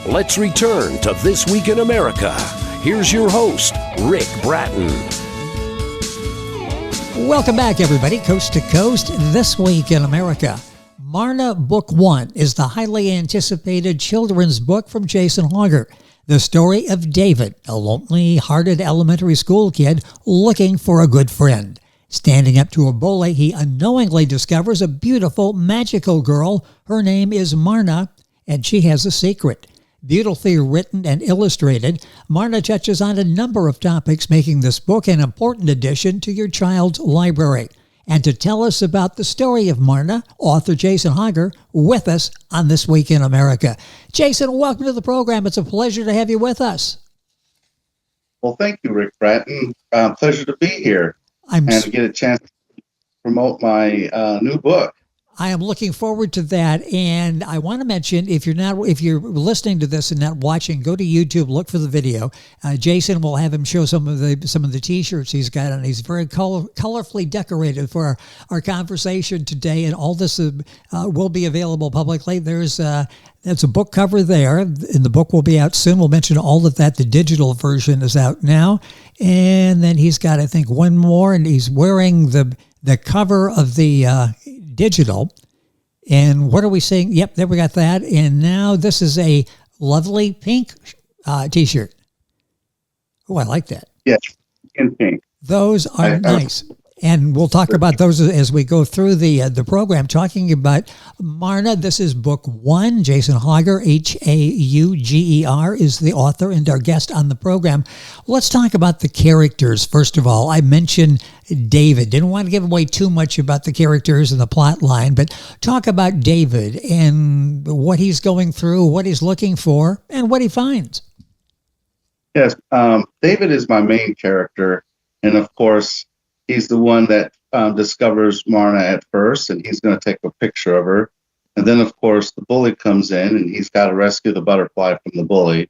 Let's return to This Week in America. Here's your host, Rick Bratton. Welcome back, everybody, coast to coast. This Week in America. Marna Book 1 is the highly anticipated children's book from Jason Hauger. The story of David, a lonely-hearted elementary school kid looking for a good friend. Standing up to a bully, he unknowingly discovers a beautiful, magical girl. Her name is Marna, and she has a secret. Beautifully written and illustrated, Marna touches on a number of topics, making this book an important addition to your child's library. And to tell us about the story of Marna, author Jason Hauger, with us on This Week in America. Jason, welcome to the program. It's a pleasure to have you with us. Well, thank you, Rick Bratton. Pleasure to be here and to get a chance to promote my new book. I am looking forward to that, and I want to mention, if you're listening to this and not watching, go to YouTube, look for the video. Jason will have him show some of the T-shirts he's got, and he's very colorfully decorated for our conversation today. And all this will be available publicly. That's a book cover there, and the book will be out soon. We'll mention all of that. The digital version is out now, and then he's got, I think, one more, and he's wearing the cover of the digital. And what are we saying? Yep, there we got that. And now this is a lovely pink T-shirt. Oh, I like that. Yes, in pink. Those are nice. And we'll talk about those as we go through the program, talking about Marna. This is book 1. Jason Hauger, Hauger, is the author and our guest on the program. Let's talk about the characters. First of all, I mentioned David. Didn't want to give away too much about the characters and the plot line, but talk about David and what he's going through, what he's looking for, and what he finds. Yes, David is my main character, and of course, he's the one that discovers Marna at first, and he's going to take a picture of her. And then, of course, the bully comes in, and he's got to rescue the butterfly from the bully.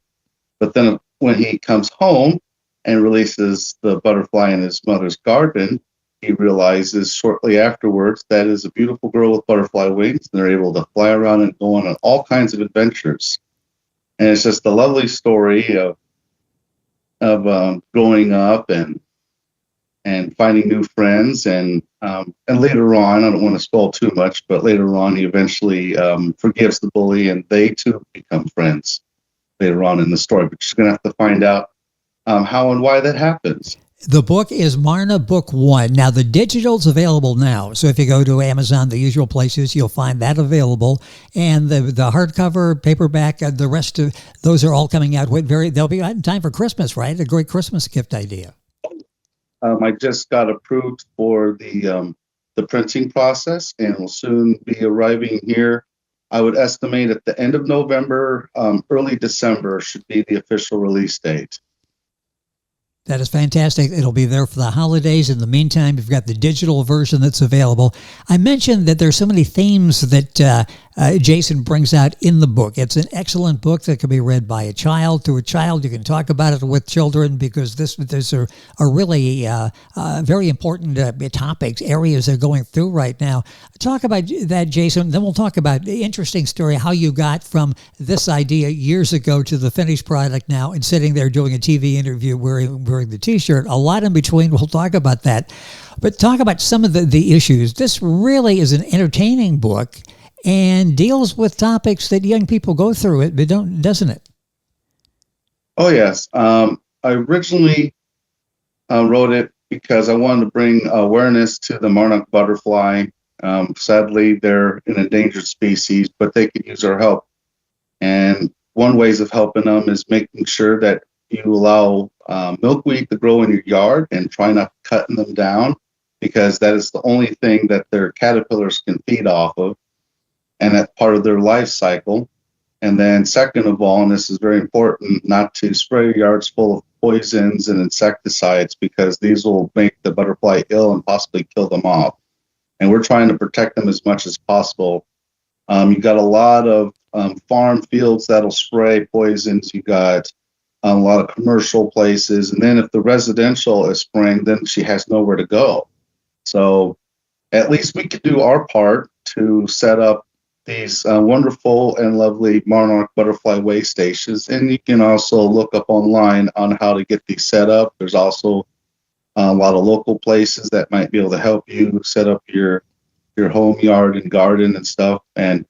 But then when he comes home and releases the butterfly in his mother's garden, he realizes shortly afterwards that is a beautiful girl with butterfly wings, and they're able to fly around and go on all kinds of adventures. And it's just a lovely story of growing up and finding new friends, and later on, I don't want to spoil too much, but later on, he eventually forgives the bully, and they too become friends later on in the story. But you're going to have to find out how and why that happens. The book is Marna Book 1. Now, the digital's available now. So if you go to Amazon, the usual places, you'll find that available. And the hardcover, paperback, the rest of those are all coming out. They'll be out in time for Christmas, right? A great Christmas gift idea. I just got approved for the printing process, and will soon be arriving here. I would estimate at the end of November, early December should be the official release date. That is fantastic. It'll be there for the holidays. In the meantime, you've got the digital version that's available. I mentioned that there's so many themes that Jason brings out in the book. It's an excellent book that can be read by a child to a child. You can talk about it with children because these are really very important topics, areas they're going through right now. Talk about that, Jason. Then we'll talk about the interesting story, how you got from this idea years ago to the finished product now and sitting there doing a TV interview wearing the T-shirt. A lot in between. We'll talk about that. But talk about some of the issues. This really is an entertaining book and deals with topics that young people go through, doesn't it? Oh, yes. I originally wrote it because I wanted to bring awareness to the Marna butterfly. Sadly, they're an endangered species, but they could use our help. And one ways of helping them is making sure that you allow milkweed to grow in your yard and try not cutting them down, because that is the only thing that their caterpillars can feed off of, and that's part of their life cycle. And then second of all, and this is very important, not to spray your yards full of poisons and insecticides, because these will make the butterfly ill and possibly kill them off. And we're trying to protect them as much as possible. You got a lot of farm fields that'll spray poisons. You got a lot of commercial places. And then if the residential is spraying, then she has nowhere to go. So at least we could do our part to set up these wonderful and lovely monarch butterfly way stations. And you can also look up online on how to get these set up. There's also a lot of local places that might be able to help you set up your home yard and garden and stuff. And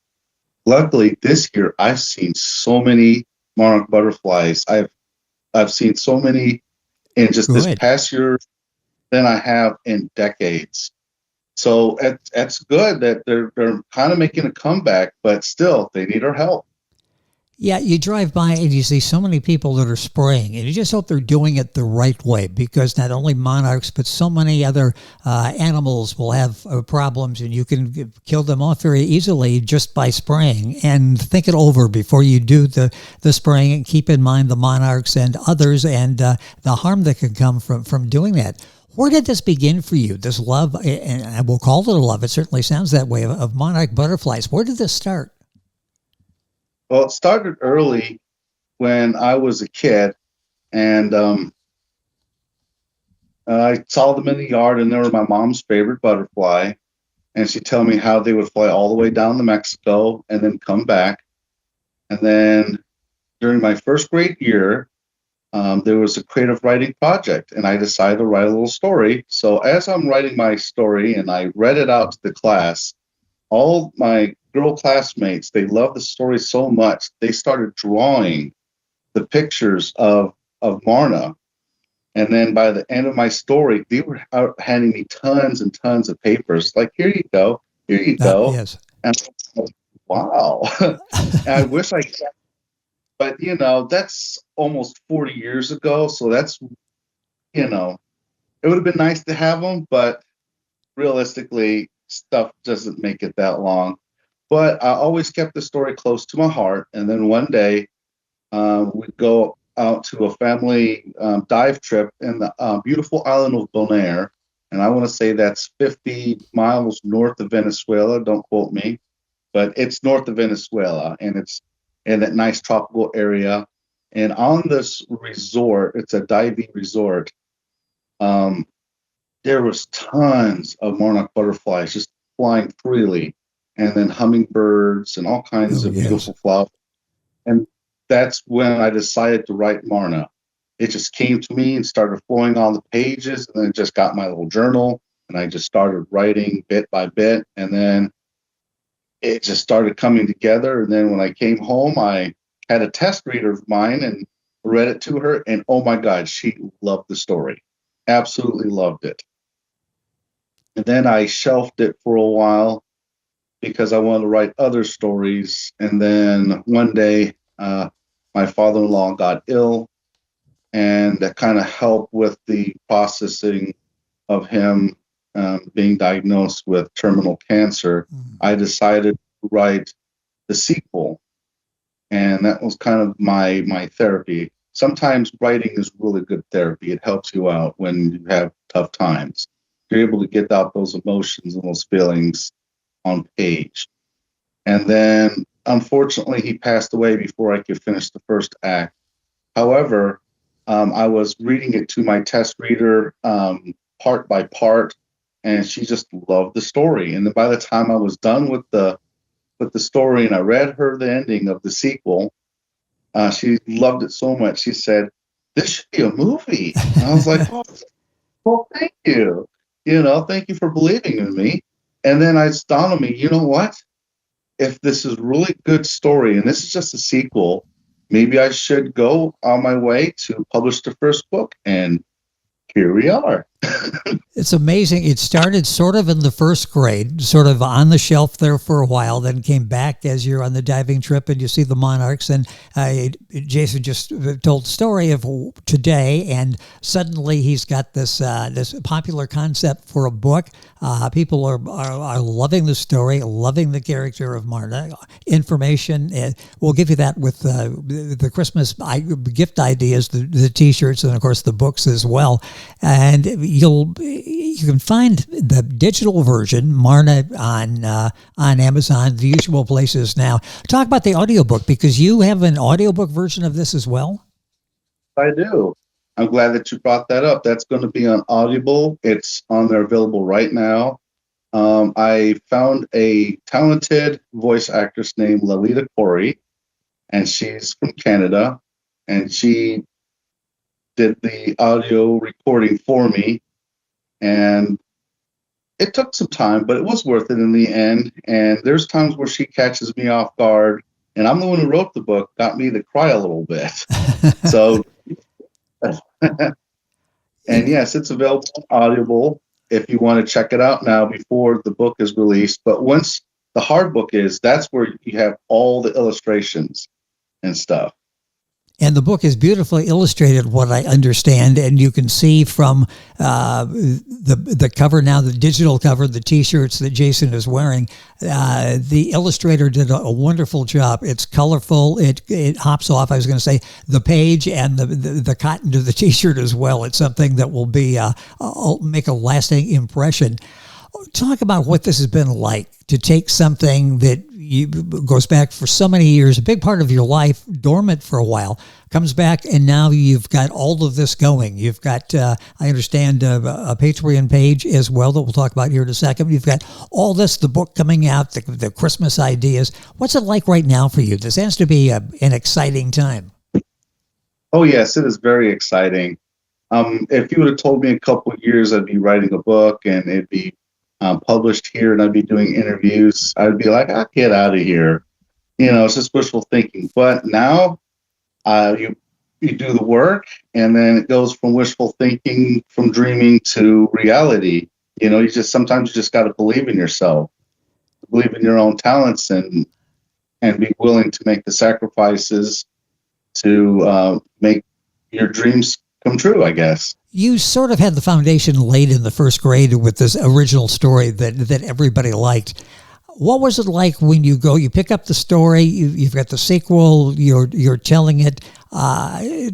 luckily this year I've seen so many monarch butterflies. I've seen so many in just this Good. past year than I have in decades. So that's good that they're kind of making a comeback, but still they need our help. Yeah, you drive by and you see so many people that are spraying, and you just hope they're doing it the right way, because not only monarchs, but so many other animals will have problems, and you can kill them off very easily just by spraying. And think it over before you do the spraying, and keep in mind the monarchs and others, and the harm that can come from doing that. Where did this begin for you, this love, and I will call it a love, it certainly sounds that way, of monarch butterflies? Where did this start? Well, it started early when I was a kid, and I saw them in the yard, and they were my mom's favorite butterfly. And she'd tell me how they would fly all the way down to Mexico and then come back. And then during my first grade year, there was a creative writing project, and I decided to write a little story. So as I'm writing my story and I read it out to the class, all my girl classmates, they loved the story so much, they started drawing the pictures of Marna. And then by the end of my story, they were out handing me tons and tons of papers. Like, here you go, here you go. Yes. And I was like, wow. And I wish I could, but that's almost 40 years ago. So that's, it would have been nice to have them, but realistically, stuff doesn't make it that long. But I always kept the story close to my heart. And then one day, we'd go out to a family dive trip in the beautiful island of Bonaire. And I want to say that's 50 miles north of Venezuela. Don't quote me, but it's north of Venezuela, and it's in that nice tropical area. And on this resort, it's a diving resort. There was tons of monarch butterflies just flying freely, and then hummingbirds and all kinds of beautiful flowers. And that's when I decided to write Marna. It just came to me and started flowing on the pages, and then just got my little journal, and I just started writing bit by bit, and then it just started coming together. And then when I came home, I had a test reader of mine and read it to her, and oh my God, she loved the story. Absolutely loved it. And then I shelved it for a while because I wanted to write other stories. And then one day, my father-in-law got ill, and that kind of helped with the processing of him being diagnosed with terminal cancer. I decided to write the sequel, and that was kind of my therapy. Sometimes writing is really good therapy. It helps you out when you have tough times. You're able to get out those emotions and those feelings on page. And then, unfortunately, he passed away before I could finish the first act. However, I was reading it to my test reader part by part, and she just loved the story. And then by the time I was done with the story and I read her the ending of the sequel, she loved it so much. She said, "This should be a movie." And I was like, "Oh, well, thank you. Thank you for believing in me." And then it dawned on me, you know what? If this is really good story and this is just a sequel, maybe I should go on my way to publish the first book. And here we are. It's amazing. It started sort of in the first grade, sort of on the shelf there for a while, then came back as you're on the diving trip and you see the monarchs. And Jason just told the story of today, and suddenly he's got this this popular concept for a book. People are loving the story, loving the character of Marna. Information, we'll give you that with the Christmas gift ideas, the T-shirts, and of course the books as well. And you can find the digital version, Marna, on Amazon, the usual places now. Talk about the audiobook, because you have an audiobook version of this as well. I do. I'm glad that you brought that up. That's going to be on Audible. It's on there, available right now. I found a talented voice actress named Lalita Corey, and she's from Canada, and she did the audio recording for me. And it took some time, but it was worth it in the end. And there's times where she catches me off guard, and I'm the one who wrote the book, got me to cry a little bit. So, and yes, it's available on Audible if you want to check it out now before the book is released. But once the hard book is, that's where you have all the illustrations and stuff. And the book is beautifully illustrated, what I understand, and you can see from the cover now, the digital cover, the T-shirts that Jason is wearing. The illustrator did a wonderful job. It's colorful. It hops off, I was going to say, the page and the cotton to the T-shirt as well. It's something that will be make a lasting impression. Talk about what this has been like to take something that goes back for so many years, a big part of your life, dormant for a while, comes back, and now you've got all of this going. You've got, I understand, a Patreon page as well that we'll talk about here in a second. You've got all this, the book coming out, the Christmas ideas. What's it like right now for you? This has to be an exciting time. Oh, yes, it is very exciting. If you would have told me a couple of years I'd be writing a book and it'd be published here and I'd be doing interviews, I'd be like, I'll get out of here. It's just wishful thinking. But now you do the work, and then it goes from wishful thinking, from dreaming to reality. Sometimes you just got to believe in yourself, believe in your own talents, and be willing to make the sacrifices to make your dreams come true, I guess. You sort of had the foundation laid in the first grade with this original story that everybody liked. What was it like when you pick up the story, you've got the sequel, you're telling it.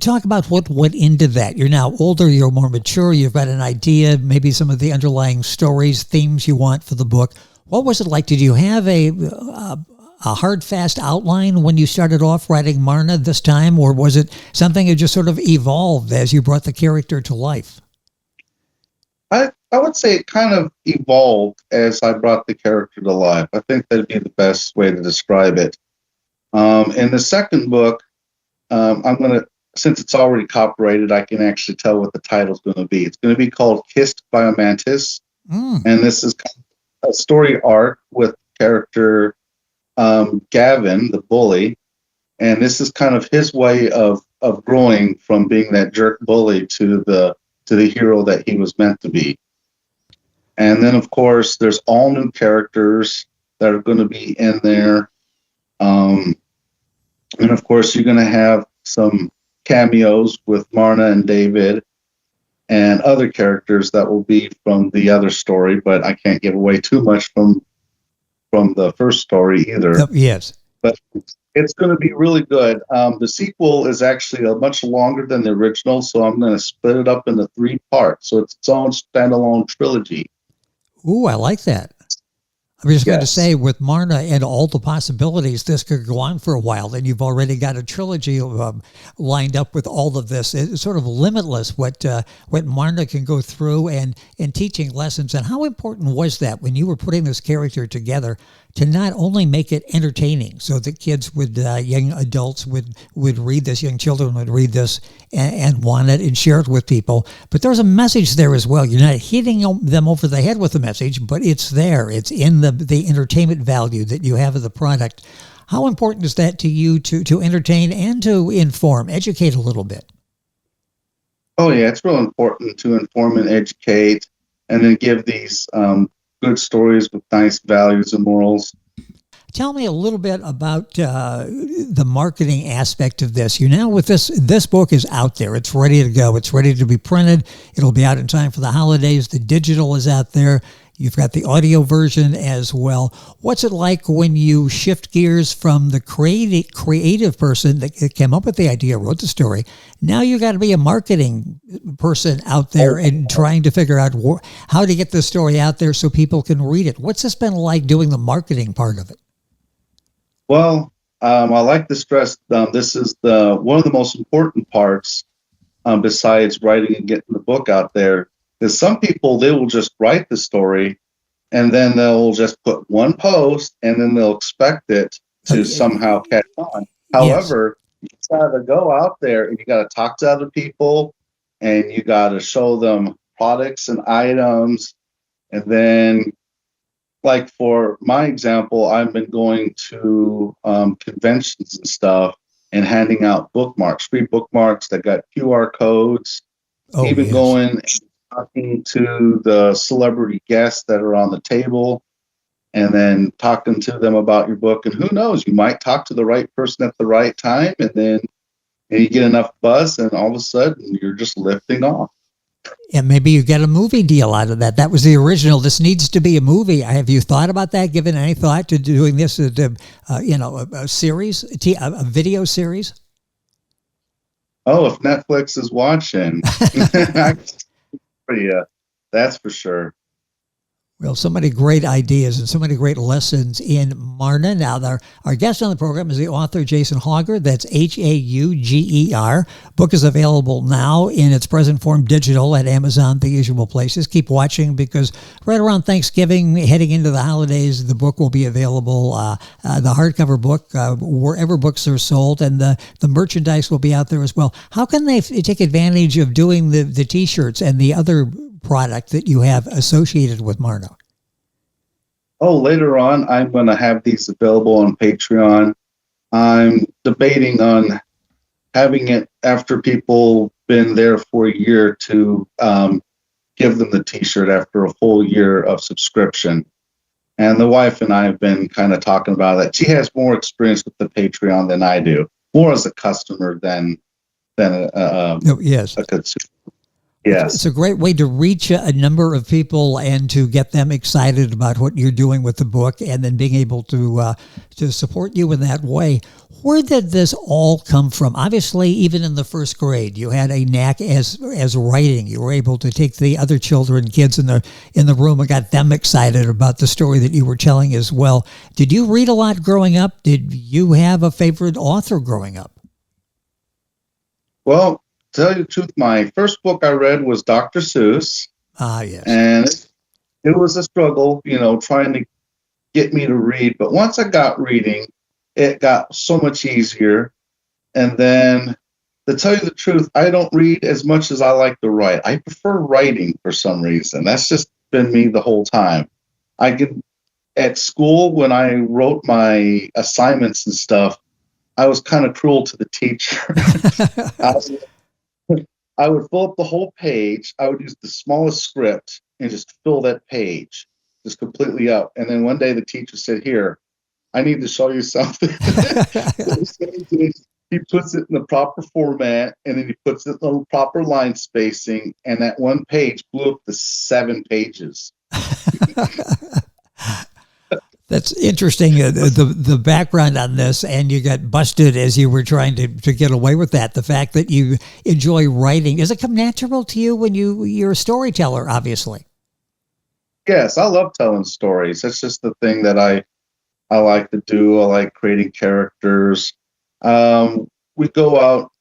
Talk about what went into that. You're now older, you're more mature, you've got an idea, maybe some of the underlying stories, themes you want for the book. What was it like? Did you have a hard, fast outline when you started off writing Marna this time, or was it something that just sort of evolved as you brought the character to life? I would say it kind of evolved as I brought the character to life. I think that'd be the best way to describe it. In the second book, since it's already copyrighted, I can actually tell what the title's going to be. It's going to be called Kissed by a Mantis. And this is kind of a story arc with character Gavin, the bully. And this is kind of his way of growing from being that jerk bully to the hero that he was meant to be. And then, of course, there's all new characters that are going to be in there. And, of course, you're going to have some cameos with Marna and David and other characters that will be from the other story, but I can't give away too much from the first story either. Yes. But it's going to be really good. The sequel is actually much longer than the original, so I'm going to split it up into 3 parts. So it's its own standalone trilogy. Ooh, I like that. I was just going to say, with Marna and all the possibilities, this could go on for a while. Then you've already got a trilogy lined up with all of this. It's sort of limitless what Marna can go through and teaching lessons. And how important was that when you were putting this character together to not only make it entertaining so that kids would, young adults would read this, young children would read this and want it and share it with people, but there's a message there as well. You're not hitting them over the head with the message, but it's there. It's in the entertainment value that you have of the product. How important is that to you to entertain and to inform, educate a little bit? Oh, yeah, it's real important to inform and educate and then give these good stories with nice values and morals. Tell me a little bit about the marketing aspect of this. You now with this book is out there. It's ready to go. It's ready to be printed. It'll be out in time for the holidays. The digital is out there. You've got the audio version as well. What's it like when you shift gears from the creative person that came up with the idea, wrote the story? Now you got to be a marketing person out there and trying to figure out how to get the story out there so people can read it. What's this been like doing the marketing part of it? Well, I like to stress this is one of the most important parts besides writing and getting the book out there. Is some people, they will just write the story and then they'll just put one post, and then they'll expect it to somehow catch on. Yes. However, you got to go out there and you got to talk to other people, and you got to show them products and items. And then, like for my example, I've been going to conventions and stuff and handing out bookmarks, free bookmarks that got QR codes, Oh, even yes. going and talking to the celebrity guests that are on the table, and then talking to them about your book. And who knows, you might talk to the right person at the right time, and then you get enough buzz, and all of a sudden you're just lifting off. And maybe you get a movie deal out of that. That was the original. This needs to be a movie. Have you thought about that? Given any thought to doing this, a series, a video series? Oh, if Netflix is watching, that's for sure. Well, so many great ideas and so many great lessons in Marna. Now, our guest on the program is the author, Jason Hauger. That's Hauger. Book is available now in its present form digital at Amazon, the usual places. Keep watching, because right around Thanksgiving, heading into the holidays, the book will be available, the hardcover book, wherever books are sold, and the merchandise will be out there as well. How can they take advantage of doing the T-shirts and the other product that you have associated with Marna? Oh, later on, I'm going to have these available on Patreon. I'm debating on having it after people been there for a year to give them the T-shirt after a full year of subscription. And the wife and I have been kind of talking about that. She has more experience with the Patreon than I do, more as a customer than yes. a consumer. Yes. It's a great way to reach a number of people and to get them excited about what you're doing with the book, and then being able to support you in that way. Where did this all come from? Obviously, even in the first grade, you had a knack as writing. You were able to take the other kids in the room and got them excited about the story that you were telling as well. Did you read a lot growing up? Did you have a favorite author growing up? Well, to tell you the truth, my first book I read was Dr. Seuss. Ah, yes. And it was a struggle, trying to get me to read. But once I got reading, it got so much easier. And then, to tell you the truth, I don't read as much as I like to write. I prefer writing for some reason. That's just been me the whole time. At school, when I wrote my assignments and stuff, I was kind of cruel to the teacher. I would fill up the whole page. I would use the smallest script and just fill that page just completely up. And then one day the teacher said, "Here, I need to show you something." He puts it in the proper format, and then he puts it in the proper line spacing, and that one page blew up to 7 pages. That's interesting, the background on this, and you got busted as you were trying to get away with that. The fact that you enjoy writing, does it come natural to you when you're a storyteller, obviously? Yes, I love telling stories. That's just the thing that I like to do. I like creating characters. We go out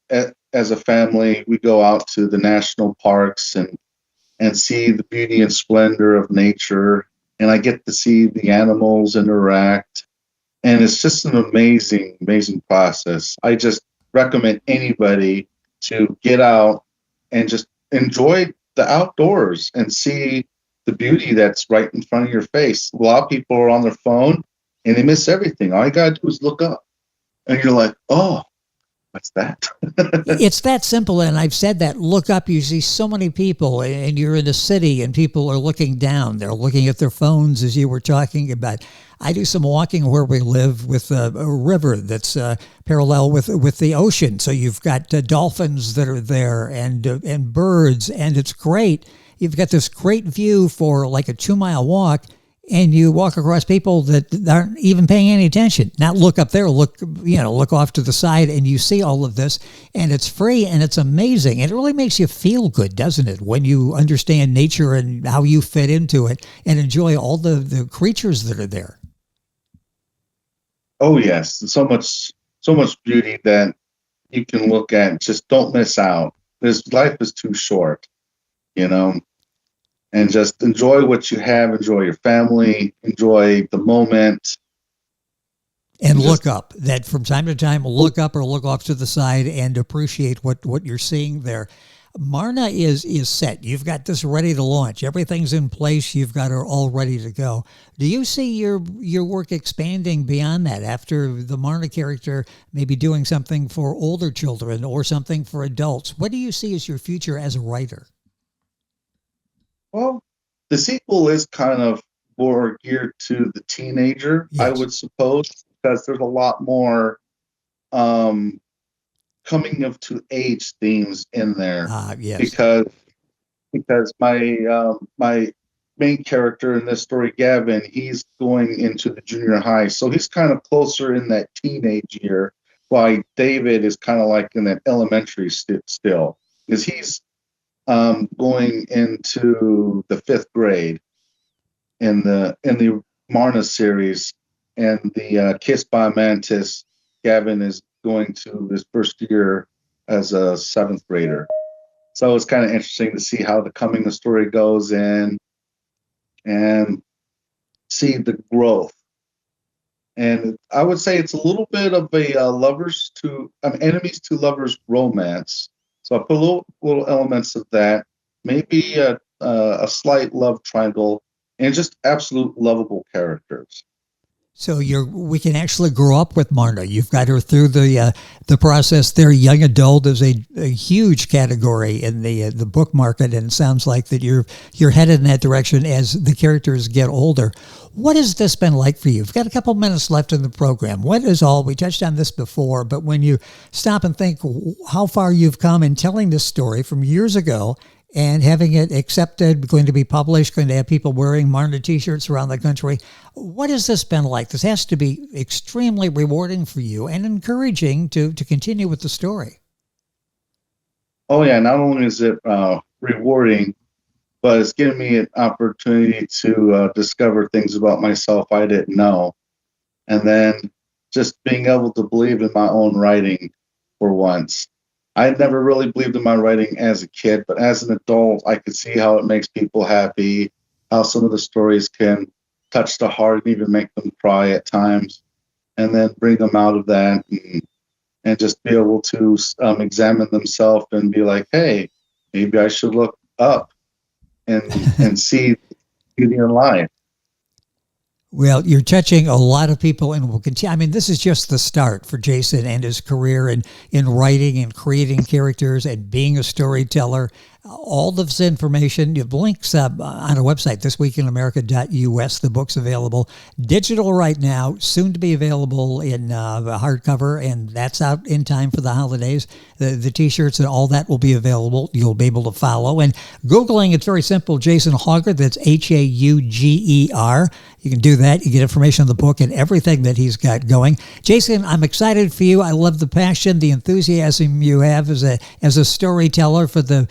as a family, we go out to the national parks and see the beauty and splendor of nature. And I get to see the animals interact. And it's just an amazing, amazing process. I just recommend anybody to get out and just enjoy the outdoors and see the beauty that's right in front of your face. A lot of people are on their phone and they miss everything. All you got to do is look up. And you're like, oh, what's that? It's that simple. And I've said that. Look up. You see so many people, and you're in a city and people are looking down. They're looking at their phones, as you were talking about. I do some walking where we live with a river that's parallel with the ocean. So you've got dolphins that are there and birds, and it's great. You've got this great view for like a 2-mile walk, and you walk across people that aren't even paying any attention. Now look up there, look off to the side, and you see all of this, and it's free and it's amazing. And it really makes you feel good, doesn't it, when you understand nature and how you fit into it and enjoy all the creatures that are there. Oh yes, so much beauty that you can look at. Just don't miss out. Life is too short, and just enjoy what you have, enjoy your family, enjoy the moment. And look up. That from time to time, look up or look off to the side and appreciate what you're seeing there. Marna is set. You've got this ready to launch. Everything's in place. You've got her all ready to go. Do you see your work expanding beyond that after the Marna character, maybe doing something for older children or something for adults? What do you see as your future as a writer? Well, the sequel is kind of more geared to the teenager, Yes. I would suppose, because there's a lot more coming of to age themes in there. Yes. Because my main character in this story, Gavin, he's going into the junior high, so he's kind of closer in that teenage year, while David is kind of like in that elementary still, because he's going into the 5th grade in the Marna series, and the Kiss by a Mantis, Gavin is going to his first year as a 7th grader. So it's kind of interesting to see how the coming the story goes in and see the growth. And I would say it's a little bit of a enemies to lovers romance. So I put little elements of that, maybe a slight love triangle, and just absolute lovable characters. So we can actually grow up with Marna. You've got her through the process there. Young adult is a huge category in the book market, and it sounds like that you're headed in that direction as the characters get older. What has this been like for you? We've got a couple minutes left in the program. We touched on this before, but when you stop and think how far you've come in telling this story from years ago and having it accepted, going to be published, going to have people wearing Marna t-shirts around the country. What has this been like? This has to be extremely rewarding for you and encouraging to continue with the story. Oh yeah, not only is it rewarding, but it's given me an opportunity to discover things about myself I didn't know. And then just being able to believe in my own writing for once. I never really believed in my writing as a kid, but as an adult, I could see how it makes people happy, how some of the stories can touch the heart and even make them cry at times, and then bring them out of that and just be able to examine themselves and be like, hey, maybe I should look up and see beauty in life. Well, you're touching a lot of people and will continue. I mean, this is just the start for Jason and his career in writing and creating characters and being a storyteller. All of this information, you have links on our website, thisweekinamerica.us. The book's available digital right now, soon to be available in hardcover, and that's out in time for the holidays. The T-shirts and all that will be available. You'll be able to follow. And Googling, it's very simple. Jason Hauger, that's Hauger. You can do that. You get information on the book and everything that he's got going. Jason, I'm excited for you. I love the passion, the enthusiasm you have as a storyteller for the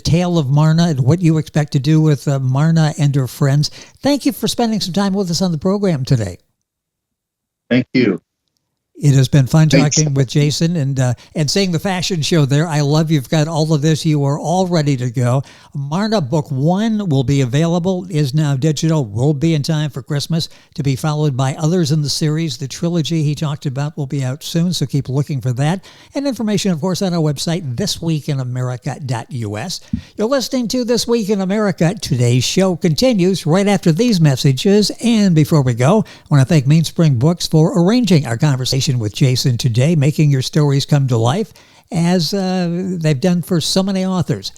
tale of Marna and what you expect to do with Marna and her friends. Thank you for spending some time with us on the program today. Thank you. It has been fun Thanks. talking with Jason and seeing the fashion show there. I love you've got all of this. You are all ready to go. Marna Book 1 will be available, is now digital, will be in time for Christmas, to be followed by others in the series. The trilogy he talked about will be out soon, so keep looking for that. And information, of course, on our website, thisweekinamerica.us. You're listening to This Week in America. Today's show continues right after these messages. And before we go, I want to thank Mainspring Books for arranging our conversation with Jason today, making your stories come to life as they've done for so many authors.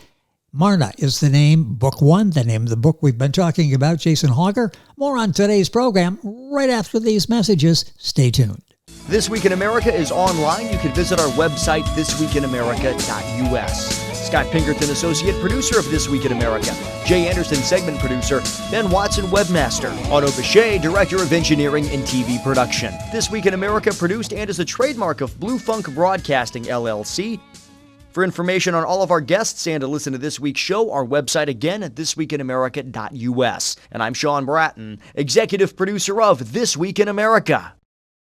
Marna is the name, Book 1, the name of the book we've been talking about. Jason Hauger. More on today's program right after these messages. Stay tuned. This Week in America is online. You can visit our website, thisweekinamerica.us. Scott Pinkerton, associate producer of This Week in America. Jay Anderson, segment producer. Ben Watson, webmaster. Otto Bechet, director of engineering and TV production. This Week in America produced and is a trademark of Blue Funk Broadcasting, LLC. For information on all of our guests and to listen to this week's show, our website again at thisweekinamerica.us. And I'm Sean Bratton, executive producer of This Week in America.